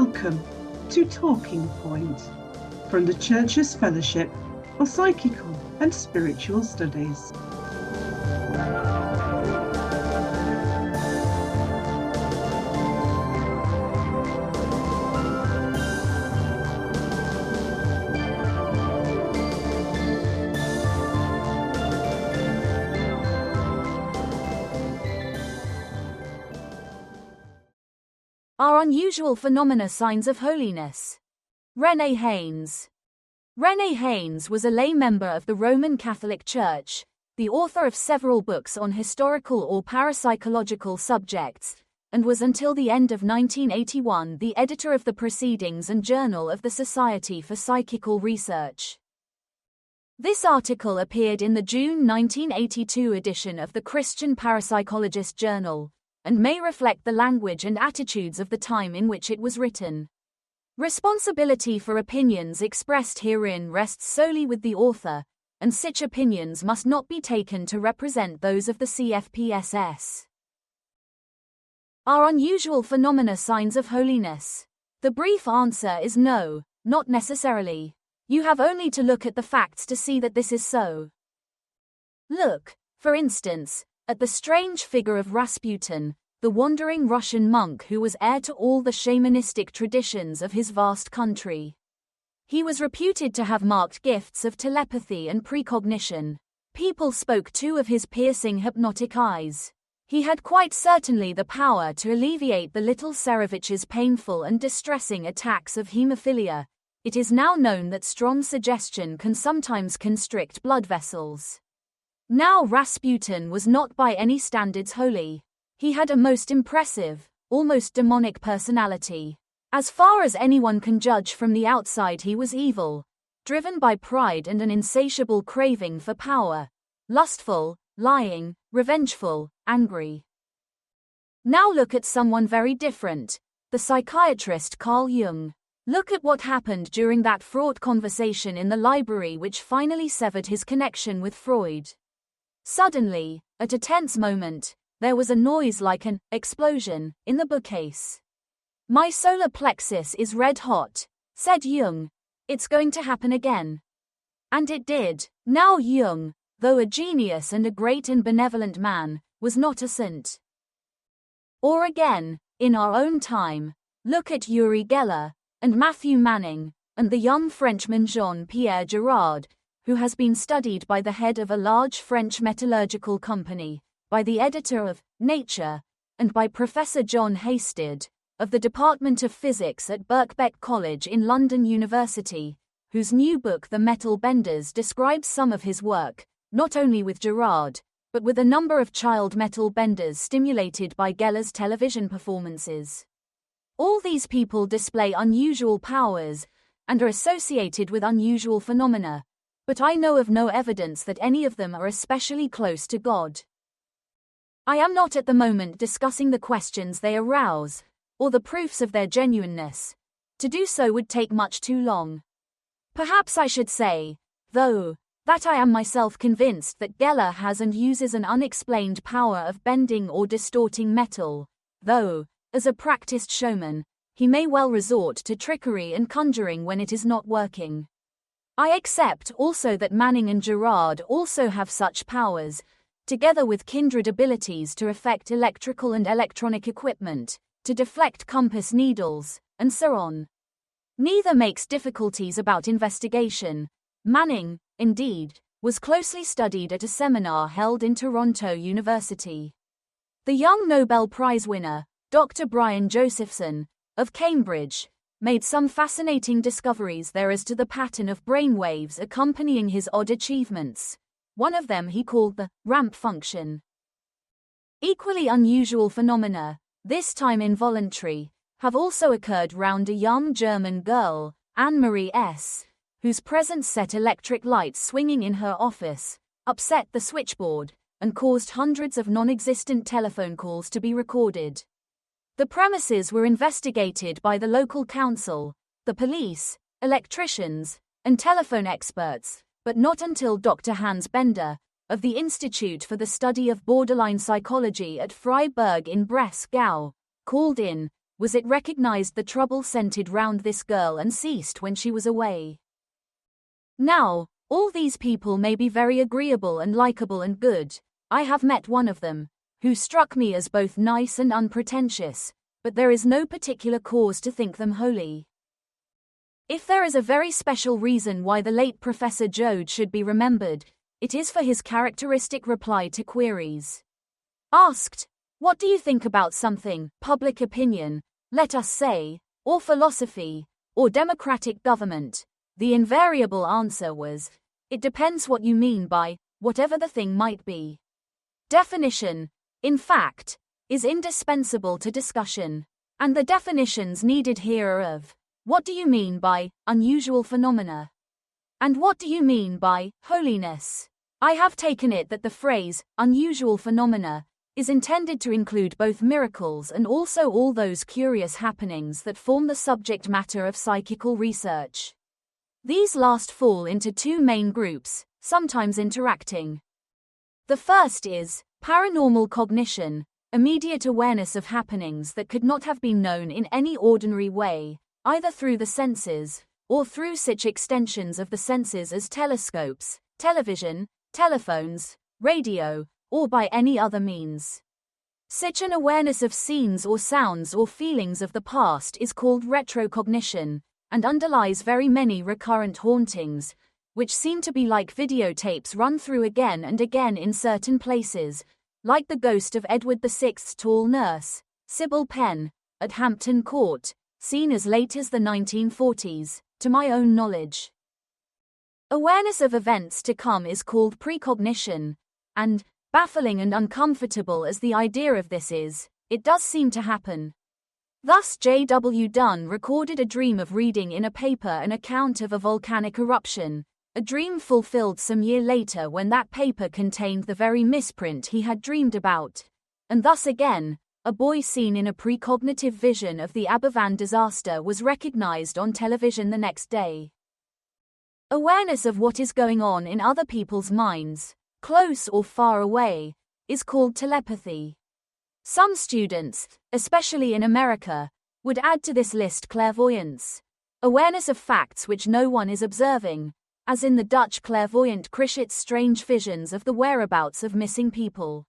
Welcome to Talking Point from the Church's Fellowship for Psychical and Spiritual Studies. Are unusual phenomena signs of holiness? Renee Haynes. Renee Haynes was a lay member of the Roman Catholic Church, the author of several books on historical or parapsychological subjects, and was until the end of 1981 the editor of the Proceedings and Journal of the Society for Psychical Research. This article appeared in the June 1982 edition of the Christian Parapsychologist Journal, and may reflect the language and attitudes of the time in which it was written. Responsibility for opinions expressed herein rests solely with the author, and such opinions must not be taken to represent those of the CFPSS. Are unusual phenomena signs of holiness? The brief answer is no, not necessarily. You have only to look at the facts to see that this is so. Look, for instance, at the strange figure of Rasputin, the wandering Russian monk who was heir to all the shamanistic traditions of his vast country. He was reputed to have marked gifts of telepathy and precognition. People spoke too of his piercing hypnotic eyes. He had quite certainly the power to alleviate the little Tsarevich's painful and distressing attacks of hemophilia. It is now known that strong suggestion can sometimes constrict blood vessels. Now Rasputin was not by any standards holy. He had a most impressive, almost demonic personality. As far as anyone can judge from the outside, he was evil, driven by pride and an insatiable craving for power, lustful, lying, revengeful, angry. Now look at someone very different, the psychiatrist Carl Jung. Look at what happened during that fraught conversation in the library which finally severed his connection with Freud. Suddenly, at a tense moment, there was a noise like an explosion in the bookcase. "My solar plexus is red hot," said Jung. "It's going to happen again." And it did. Now Jung, though a genius and a great and benevolent man, was not a saint. Or again, in our own time, look at Uri Geller, and Matthew Manning, and the young Frenchman Jean-Pierre Girard, who has been studied by the head of a large French metallurgical company, by the editor of Nature, and by Professor John Hasted, of the Department of Physics at Birkbeck College in London University, whose new book The Metal Benders describes some of his work, not only with Girard, but with a number of child metal benders stimulated by Geller's television performances. All these people display unusual powers, and are associated with unusual phenomena, but I know of no evidence that any of them are especially close to God. I am not at the moment discussing the questions they arouse, or the proofs of their genuineness. To do so would take much too long. Perhaps I should say, though, that I am myself convinced that Geller has and uses an unexplained power of bending or distorting metal, though, as a practiced showman, he may well resort to trickery and conjuring when it is not working. I accept also that Manning and Girard also have such powers, together with kindred abilities to affect electrical and electronic equipment, to deflect compass needles, and so on. Neither makes difficulties about investigation. Manning, indeed, was closely studied at a seminar held in Toronto University. The young Nobel Prize winner, Dr. Brian Josephson, of Cambridge, made some fascinating discoveries there as to the pattern of brainwaves accompanying his odd achievements. One of them he called the ramp function. Equally unusual phenomena, this time involuntary, have also occurred round a young German girl, Anne-Marie S., whose presence set electric lights swinging in her office, upset the switchboard, and caused hundreds of non-existent telephone calls to be recorded. The premises were investigated by the local council, the police, electricians, and telephone experts, but not until Dr. Hans Bender, of the Institute for the Study of Borderline Psychology at Freiburg in Bresgau, called in, was it recognized the trouble centered round this girl and ceased when she was away. Now, all these people may be very agreeable and likable and good. I have met one of them, who struck me as both nice and unpretentious, but there is no particular cause to think them holy. If there is a very special reason why the late Professor Joad should be remembered, it is for his characteristic reply to queries. Asked, "What do you think about something, public opinion, let us say, or philosophy, or democratic government?" The invariable answer was, "It depends what you mean by, whatever the thing might be." Definition, in fact, is indispensable to discussion. And the definitions needed here are of, what do you mean by unusual phenomena? And what do you mean by holiness? I have taken it that the phrase unusual phenomena is intended to include both miracles and also all those curious happenings that form the subject matter of psychical research. These last fall into two main groups, sometimes interacting. The first is paranormal cognition, immediate awareness of happenings that could not have been known in any ordinary way, either through the senses, or through such extensions of the senses as telescopes, television, telephones, radio, or by any other means. Such an awareness of scenes or sounds or feelings of the past is called retrocognition, and underlies very many recurrent hauntings, which seem to be like videotapes run through again and again in certain places, like the ghost of Edward VI's tall nurse, Sybil Penn, at Hampton Court, seen as late as the 1940s, to my own knowledge. Awareness of events to come is called precognition, and, baffling and uncomfortable as the idea of this is, it does seem to happen. Thus J.W. Dunn recorded a dream of reading in a paper an account of a volcanic eruption, a dream fulfilled some year later when that paper contained the very misprint he had dreamed about. And thus again, a boy seen in a precognitive vision of the Aberfan disaster was recognized on television the next day. Awareness of what is going on in other people's minds, close or far away, is called telepathy. Some students, especially in America, would add to this list clairvoyance, awareness of facts which no one is observing, as in the Dutch clairvoyant Crichton's strange visions of the whereabouts of missing people.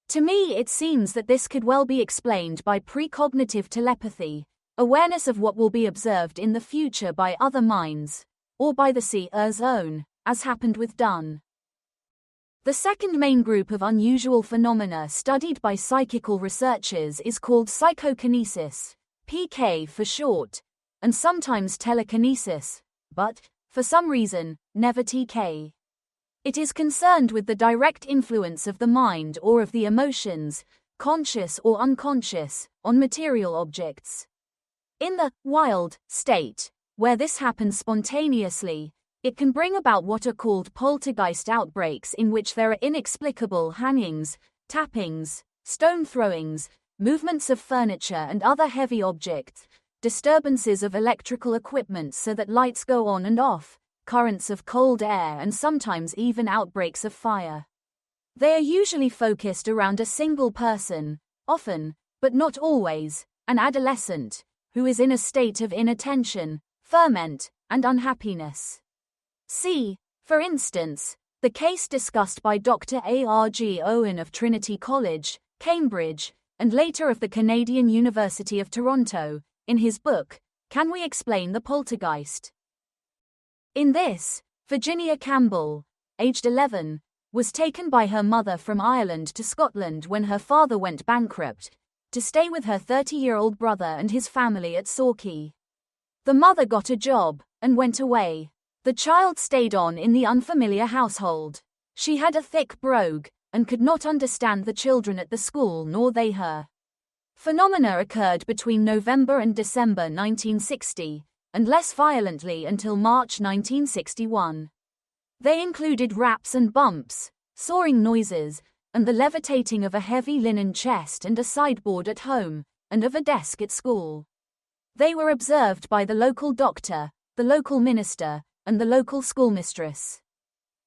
To me it seems that this could well be explained by precognitive telepathy, awareness of what will be observed in the future by other minds, or by the seer's own, as happened with Dunn. The second main group of unusual phenomena studied by psychical researchers is called psychokinesis, PK for short, and sometimes telekinesis, but, for some reason, never TK. It is concerned with the direct influence of the mind or of the emotions, conscious or unconscious, on material objects. In the wild state, where this happens spontaneously, it can bring about what are called poltergeist outbreaks in which there are inexplicable hangings, tappings, stone throwings, movements of furniture and other heavy objects, disturbances of electrical equipment so that lights go on and off, currents of cold air and sometimes even outbreaks of fire. They are usually focused around a single person, often, but not always, an adolescent, who is in a state of inattention, ferment, and unhappiness. See, for instance, the case discussed by Dr. A.R.G. Owen of Trinity College, Cambridge, and later of the Canadian University of Toronto, in his book, Can We Explain the Poltergeist? In this, Virginia Campbell, aged 11, was taken by her mother from Ireland to Scotland when her father went bankrupt, to stay with her 30-year-old brother and his family at Sorkey. The mother got a job, and went away. The child stayed on in the unfamiliar household. She had a thick brogue, and could not understand the children at the school nor they her. Phenomena occurred between November and December 1960, and less violently until March 1961. They included raps and bumps, soaring noises, and the levitating of a heavy linen chest and a sideboard at home, and of a desk at school. They were observed by the local doctor, the local minister, and the local schoolmistress.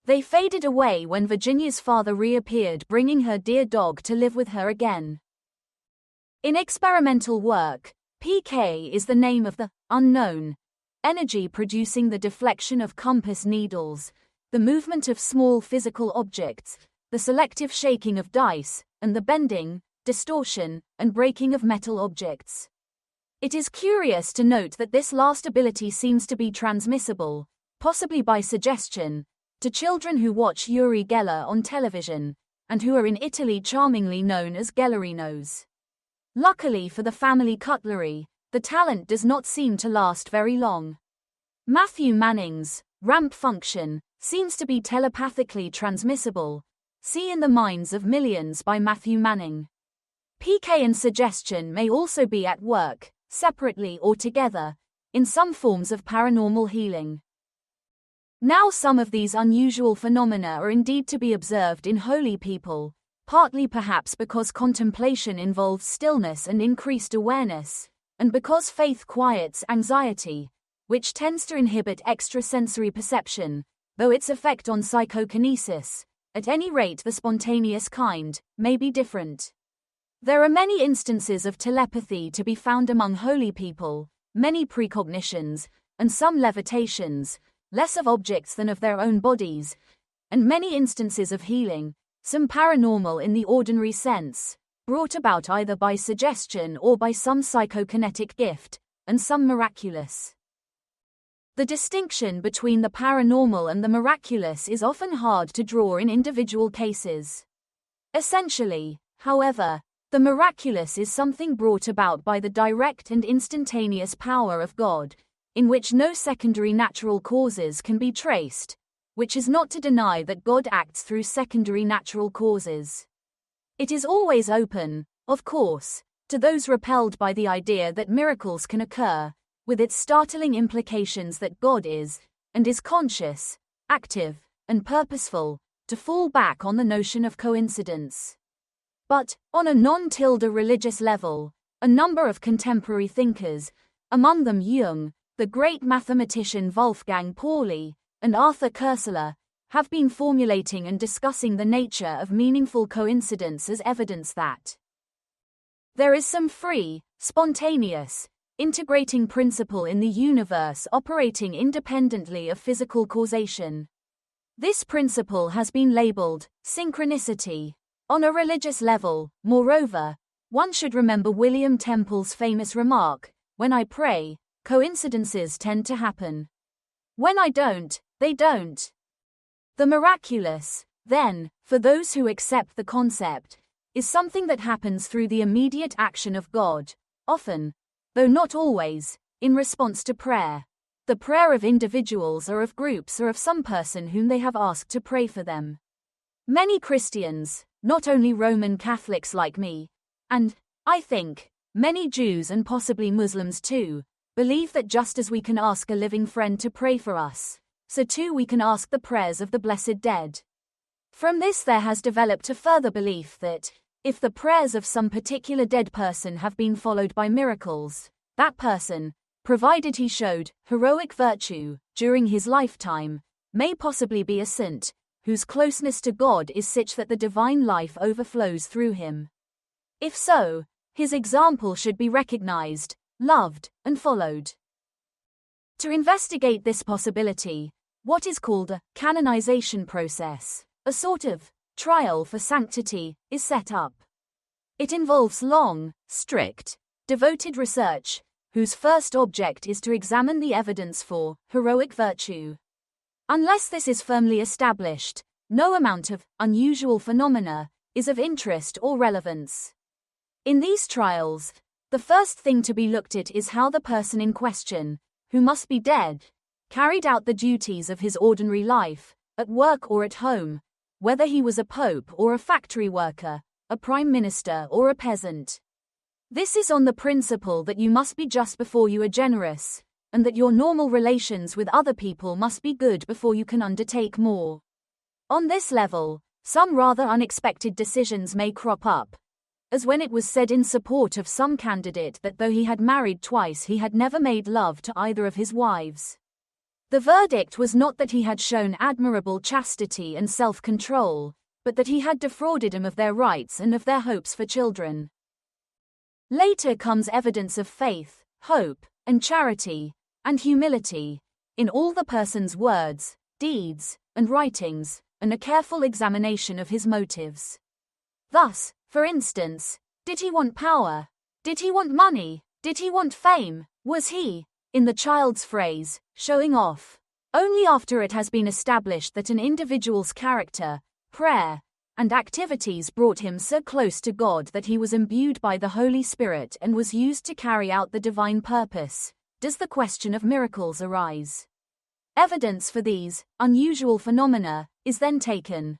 They faded away when Virginia's father reappeared, bringing her dear dog to live with her again. In experimental work, PK is the name of the unknown energy producing the deflection of compass needles, the movement of small physical objects, the selective shaking of dice, and the bending, distortion, and breaking of metal objects. It is curious to note that this last ability seems to be transmissible, possibly by suggestion, to children who watch Uri Geller on television, and who are in Italy charmingly known as Gellerinos. Luckily for the family cutlery, the talent does not seem to last very long. Matthew Manning's ramp function seems to be telepathically transmissible. See In the Minds of Millions by Matthew Manning. PK and suggestion may also be at work, separately or together, in some forms of paranormal healing. Now some of these unusual phenomena are indeed to be observed in holy people, partly perhaps because contemplation involves stillness and increased awareness, and because faith quiets anxiety, which tends to inhibit extrasensory perception, though its effect on psychokinesis, at any rate the spontaneous kind, may be different. There are many instances of telepathy to be found among holy people, many precognitions, and some levitations, less of objects than of their own bodies, and many instances of healing, some paranormal in the ordinary sense, brought about either by suggestion or by some psychokinetic gift, and some miraculous. The distinction between the paranormal and the miraculous is often hard to draw in individual cases. Essentially, however, the miraculous is something brought about by the direct and instantaneous power of God, in which no secondary natural causes can be traced, which is not to deny that God acts through secondary natural causes. It is always open, of course, to those repelled by the idea that miracles can occur, with its startling implications that God is, and is conscious, active, and purposeful, to fall back on the notion of coincidence. But, on a non-religious level, a number of contemporary thinkers, among them Jung, the great mathematician Wolfgang Pauli, and Arthur Koestler, have been formulating and discussing the nature of meaningful coincidence as evidence that there is some free, spontaneous, integrating principle in the universe operating independently of physical causation. This principle has been labeled synchronicity. On a religious level, moreover, one should remember William Temple's famous remark, "When I pray, coincidences tend to happen. When I don't, they don't." The miraculous, then, for those who accept the concept, is something that happens through the immediate action of God, often, though not always, in response to prayer. The prayer of individuals or of groups or of some person whom they have asked to pray for them. Many Christians, not only Roman Catholics like me, and, I think, many Jews and possibly Muslims too, believe that just as we can ask a living friend to pray for us, so too we can ask the prayers of the blessed dead. From this there has developed a further belief that, if the prayers of some particular dead person have been followed by miracles, that person, provided he showed heroic virtue during his lifetime, may possibly be a saint, whose closeness to God is such that the divine life overflows through him. If so, his example should be recognized, loved, and followed. To investigate this possibility, what is called a canonization process, a sort of trial for sanctity, is set up. It involves long, strict, devoted research, whose first object is to examine the evidence for heroic virtue. Unless this is firmly established, no amount of unusual phenomena is of interest or relevance. In these trials, the first thing to be looked at is how the person in question, who must be dead, carried out the duties of his ordinary life, at work or at home, whether he was a pope or a factory worker, a prime minister or a peasant. This is on the principle that you must be just before you are generous, and that your normal relations with other people must be good before you can undertake more. On this level, some rather unexpected decisions may crop up, as when it was said in support of some candidate that though he had married twice he had never made love to either of his wives. The verdict was not that he had shown admirable chastity and self-control, but that he had defrauded them of their rights and of their hopes for children. Later comes evidence of faith, hope, and charity, and humility, in all the person's words, deeds, and writings, and a careful examination of his motives. Thus, for instance, did he want power? Did he want money? Did he want fame? Was he, in the child's phrase, showing off? Only after it has been established that an individual's character, prayer, and activities brought him so close to God that he was imbued by the Holy Spirit and was used to carry out the divine purpose, does the question of miracles arise. Evidence for these unusual phenomena is then taken.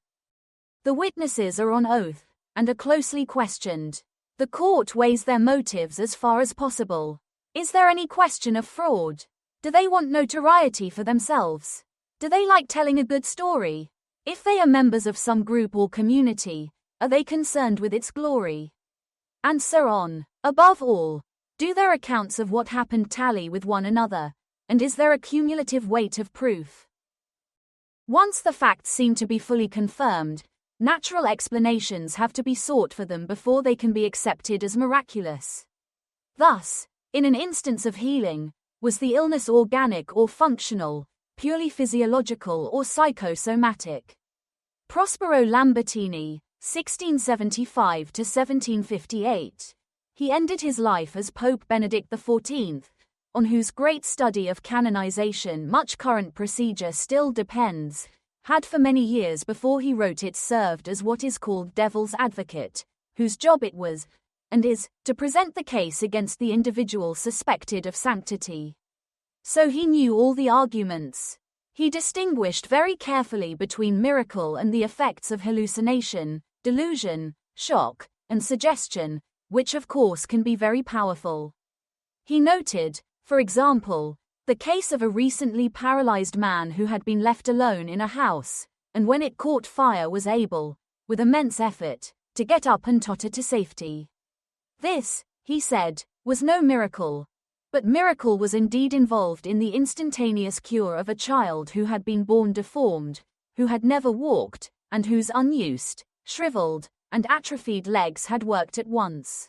The witnesses are on oath and are closely questioned. The court weighs their motives as far as possible. Is there any question of fraud? Do they want notoriety for themselves? Do they like telling a good story? If they are members of some group or community, are they concerned with its glory? And so on. Above all, do their accounts of what happened tally with one another, and is there a cumulative weight of proof? Once the facts seem to be fully confirmed, natural explanations have to be sought for them before they can be accepted as miraculous. Thus, in an instance of healing, was the illness organic or functional, purely physiological or psychosomatic? Prospero Lambertini, 1675 to 1758. He ended his life as Pope Benedict XIV, on whose great study of canonization much current procedure still depends, had for many years before he wrote it served as what is called devil's advocate, whose job it was, and is, to present the case against the individual suspected of sanctity. So he knew all the arguments. He distinguished very carefully between miracle and the effects of hallucination, delusion, shock, and suggestion, which of course can be very powerful. He noted, for example, the case of a recently paralyzed man who had been left alone in a house, and when it caught fire was able, with immense effort, to get up and totter to safety. This, he said, was no miracle. But miracle was indeed involved in the instantaneous cure of a child who had been born deformed, who had never walked, and whose unused, shriveled, and atrophied legs had worked at once.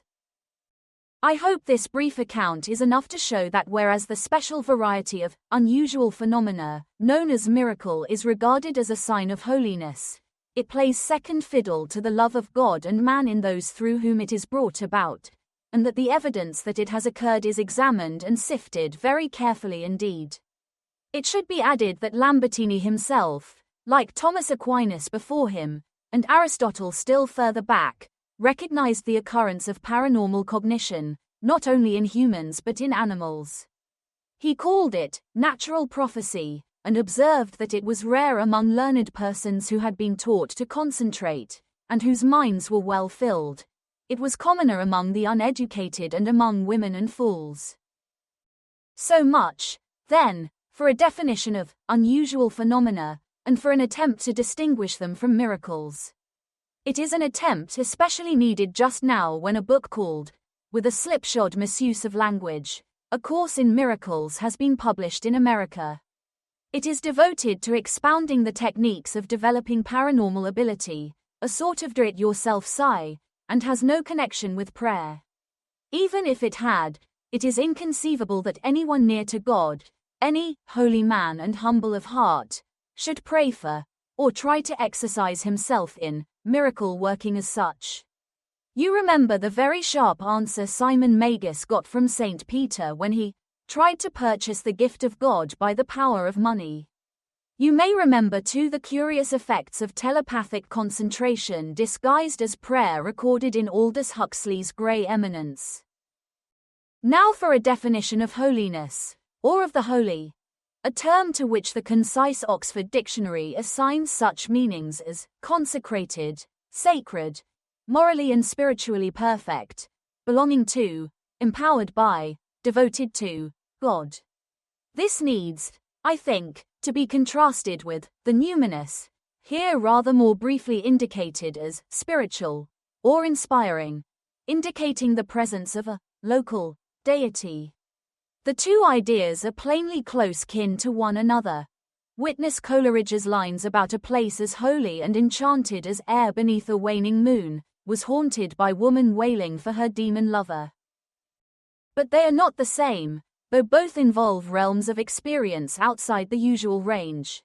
I hope this brief account is enough to show that whereas the special variety of unusual phenomena, known as miracle, is regarded as a sign of holiness, it plays second fiddle to the love of God and man in those through whom it is brought about, and that the evidence that it has occurred is examined and sifted very carefully indeed. It should be added that Lambertini himself, like Thomas Aquinas before him, and Aristotle still further back, recognized the occurrence of paranormal cognition, not only in humans but in animals. He called it natural prophecy, and observed that it was rare among learned persons who had been taught to concentrate, and whose minds were well filled. It was commoner among the uneducated and among women and fools. So much, then, for a definition of unusual phenomena, and for an attempt to distinguish them from miracles. It is an attempt especially needed just now when a book called, with a slipshod misuse of language, A Course in Miracles has been published in America. It is devoted to expounding the techniques of developing paranormal ability, a sort of do-it-yourself sci, and has no connection with prayer. Even if it had, it is inconceivable that anyone near to God, any holy man and humble of heart, should pray for, or try to exercise himself in, miracle working as such. You remember the very sharp answer Simon Magus got from St. Peter when he tried to purchase the gift of God by the power of money. You may remember too the curious effects of telepathic concentration disguised as prayer recorded in Aldous Huxley's Grey Eminence. Now for a definition of holiness, or of the holy, a term to which the concise Oxford Dictionary assigns such meanings as consecrated, sacred, morally and spiritually perfect, belonging to, empowered by, devoted to, God. This needs, I think, to be contrasted with the numinous, here rather more briefly indicated as spiritual, or inspiring, indicating the presence of a local deity. The two ideas are plainly close kin to one another. Witness Coleridge's lines about a place as holy and enchanted as air beneath a waning moon, was haunted by woman wailing for her demon lover. But they are not the same, though both involve realms of experience outside the usual range.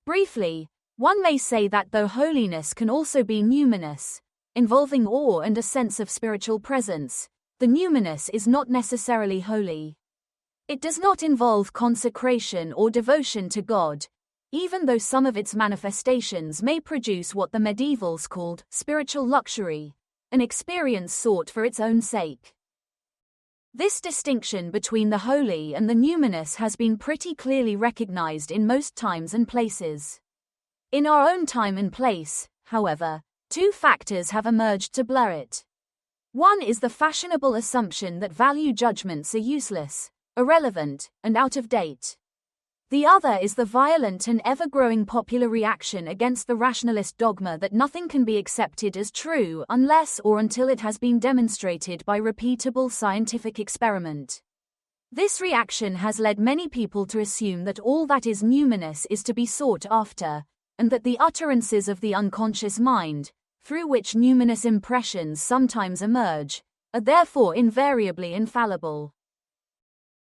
Briefly, one may say that though holiness can also be numinous, involving awe and a sense of spiritual presence, the numinous is not necessarily holy. It does not involve consecration or devotion to God, even though some of its manifestations may produce what the medievals called spiritual luxury, an experience sought for its own sake. This distinction between the holy and the numinous has been pretty clearly recognized in most times and places. In our own time and place, however, two factors have emerged to blur it. One is the fashionable assumption that value judgments are useless, irrelevant, and out of date. The other is the violent and ever-growing popular reaction against the rationalist dogma that nothing can be accepted as true unless or until it has been demonstrated by repeatable scientific experiment. This reaction has led many people to assume that all that is numinous is to be sought after, and that the utterances of the unconscious mind, through which numinous impressions sometimes emerge, are therefore invariably infallible.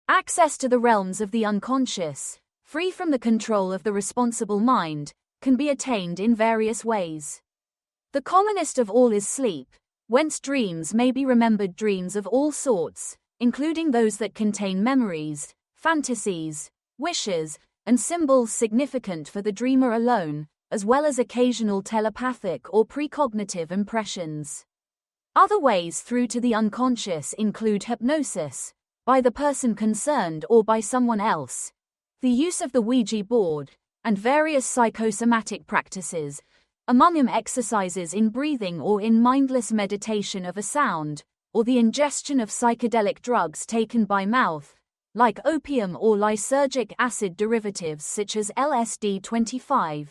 Access to the realms of the unconscious, free from the control of the responsible mind, can be attained in various ways. The commonest of all is sleep, whence dreams may be remembered, dreams of all sorts, including those that contain memories, fantasies, wishes, and symbols significant for the dreamer alone, as well as occasional telepathic or precognitive impressions. Other ways through to the unconscious include hypnosis, by the person concerned or by someone else, the use of the Ouija board, and various psychosomatic practices, among them exercises in breathing or in mindless meditation of a sound, or the ingestion of psychedelic drugs taken by mouth, like opium or lysergic acid derivatives such as LSD-25,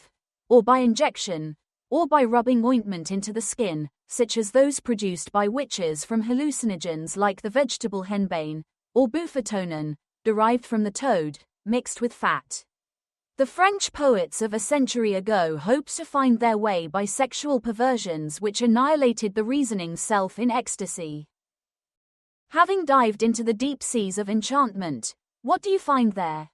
or by injection, or by rubbing ointment into the skin, such as those produced by witches from hallucinogens like the vegetable henbane, or bufotenin, derived from the toad, mixed with fat. The French poets of a century ago hoped to find their way by sexual perversions which annihilated the reasoning self in ecstasy. Having dived into the deep seas of enchantment, what do you find there?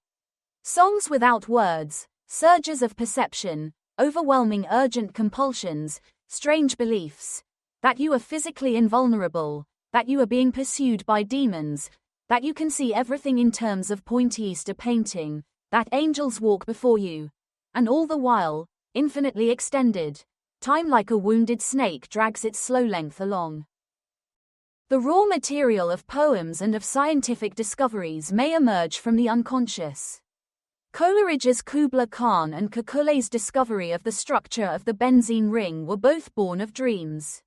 Songs without words, surges of perception, overwhelming urgent compulsions, strange beliefs, that you are physically invulnerable, that you are being pursued by demons, that you can see everything in terms of Pointillier painting, that angels walk before you, and all the while, infinitely extended, time like a wounded snake drags its slow length along. The raw material of poems and of scientific discoveries may emerge from the unconscious. Coleridge's Kubla Khan and Kekulé's discovery of the structure of the benzene ring were both born of dreams.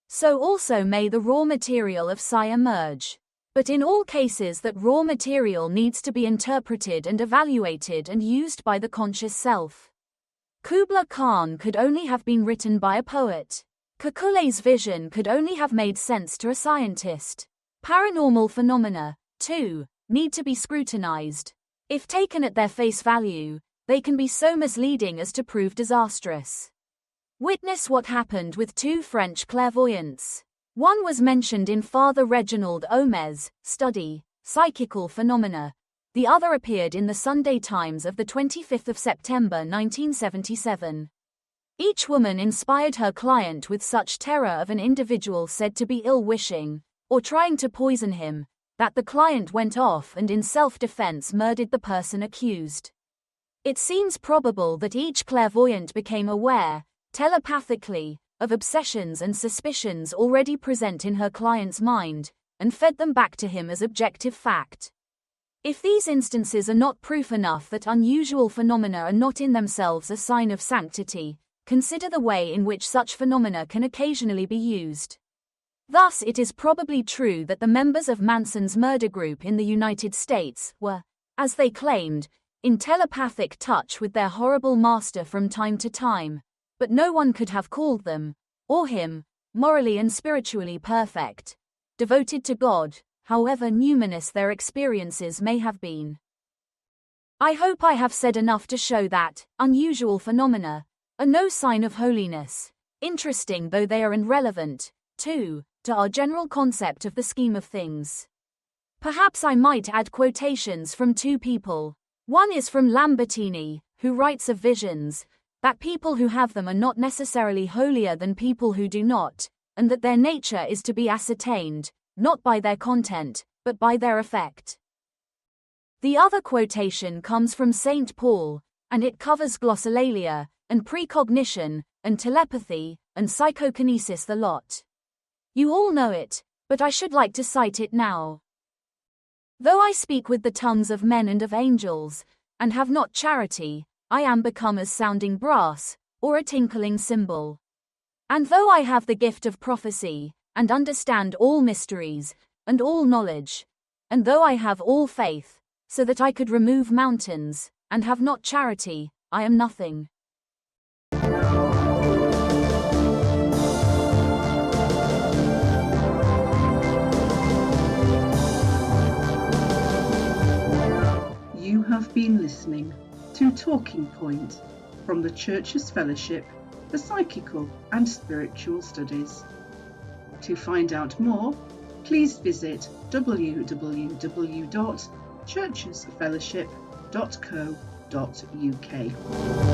So also may the raw material of psi emerge. But in all cases that raw material needs to be interpreted and evaluated and used by the conscious self. Kubla Khan could only have been written by a poet. Kekulé's vision could only have made sense to a scientist. Paranormal phenomena, too, need to be scrutinized. If taken at their face value, they can be so misleading as to prove disastrous. Witness what happened with two French clairvoyants. One was mentioned in Father Reginald Omet's study, Psychical Phenomena. The other appeared in the Sunday Times of the 25th of September 1977. Each woman inspired her client with such terror of an individual said to be ill-wishing, or trying to poison him, that the client went off and in self-defense murdered the person accused. It seems probable that each clairvoyant became aware, telepathically, of obsessions and suspicions already present in her client's mind, and fed them back to him as objective fact. If these instances are not proof enough that unusual phenomena are not in themselves a sign of sanctity, consider the way in which such phenomena can occasionally be used. Thus it is probably true that the members of Manson's murder group in the United States were, as they claimed, in telepathic touch with their horrible master from time to time, but no one could have called them, or him, morally and spiritually perfect, devoted to God, however numinous their experiences may have been. I hope I have said enough to show that unusual phenomena are no sign of holiness, interesting though they are, and relevant, too, to our general concept of the scheme of things. Perhaps I might add quotations from two people. One is from Lambertini, who writes of visions, that people who have them are not necessarily holier than people who do not, and that their nature is to be ascertained, not by their content, but by their effect. The other quotation comes from St. Paul, and it covers glossolalia, and precognition, and telepathy, and psychokinesis the lot. You all know it, but I should like to cite it now. Though I speak with the tongues of men and of angels, and have not charity, I am become as sounding brass, or a tinkling cymbal. And though I have the gift of prophecy, and understand all mysteries, and all knowledge, and though I have all faith, so that I could remove mountains, and have not charity, I am nothing. You have been listening to Talking Point from the Church's Fellowship for Psychical and Spiritual Studies. To find out more, please visit www.churchesfellowship.co.uk.